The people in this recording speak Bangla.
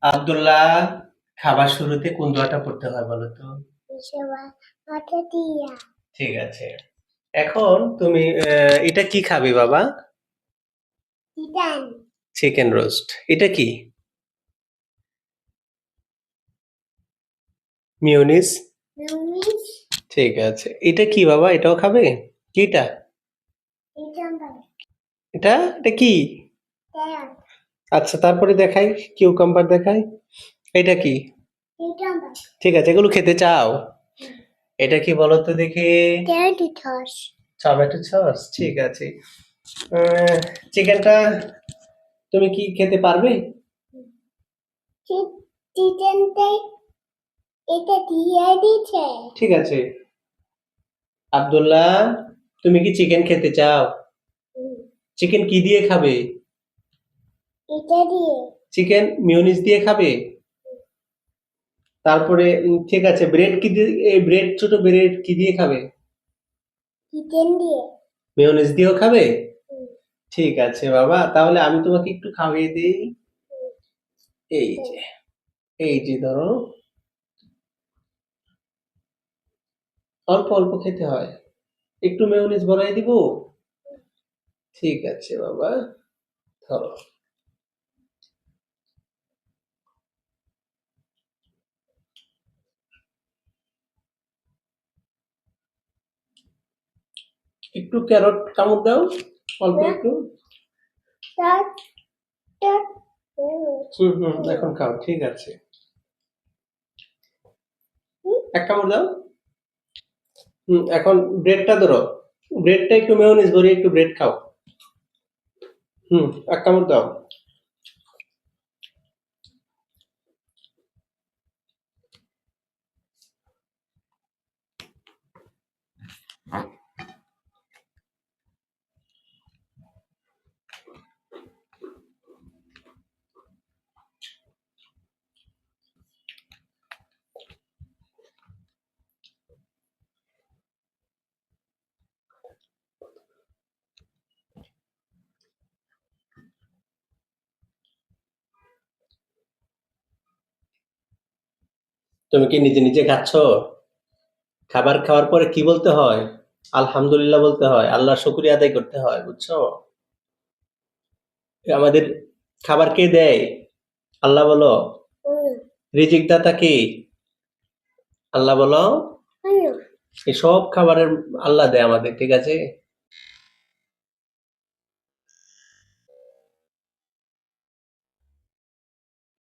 আব্দুল্লাহ, খাবার শুরুতে কোন দোয়াটা পড়তে হয় বলো তো? ঠিক আছে। এখন তুমি এটা কি খাবে বাবা? Chicken roast. এটা কি? মিওনিজ। ঠিক আছে। এটা কি বাবা? এটাও খাবে? কি এটা? এটা এটা কি? আচ্ছা, তারপরে দেখাই। কিউকাম্বার দেখাই। এটা কি? ঠিক আছে, এগুলো খেতে চাও? এটা কি বলো তো দেখি? Tomato sauce. ঠিক আছে। চিকেনটা তুমি কি খেতে পারবে? ঠিক আছে। আব্দুল্লাহ, তুমি কি চিকেন খেতে চাও? চিকেন কি দিয়ে খাবে? চিকেন মিওনিজ দিয়ে খাবে? তারপরে ঠিক আছে, ব্রেড কি দিয়ে, এই ব্রেড, ছোট ব্রেড কি দিয়ে খাবে? মিওনিজ দিয়েও খাবে? ঠিক আছে বাবা, তাহলে আমি তোমাকে একটু খাইয়ে দিই। এই যে, এই যে ধরো, অল্প অল্প খেতে হয়। একটু মেয়োনিজ ভরাই দিব? ঠিক আছে বাবা, ধরো। একটু ক্যারট কামড় দাও, অল্প একটু। এখন খাও, ঠিক আছে। এক কামড় দাও। এখন ব্রেডটা ধরো, ব্রেডটা একটু মেয়োনিজ ভরিয়ে একটু ব্রেড খাও। এক কামড় দাও। তুমি কি নিজে নিজে খাচ্ছ? খাবার খাওয়ার পরে কি বলতে হয়? আলহামদুলিল্লাহ বলতে হয়, আল্লাহর শুকরিয়া আদায় করতে হয়, বুঝছো? আমাদের খাবার কে দেয়? আল্লাহ বলো। রিজিক দাতা কে? আল্লাহ বলো। এই সব খাবারের আল্লাহ দেয় আমাদের, ঠিক আছে?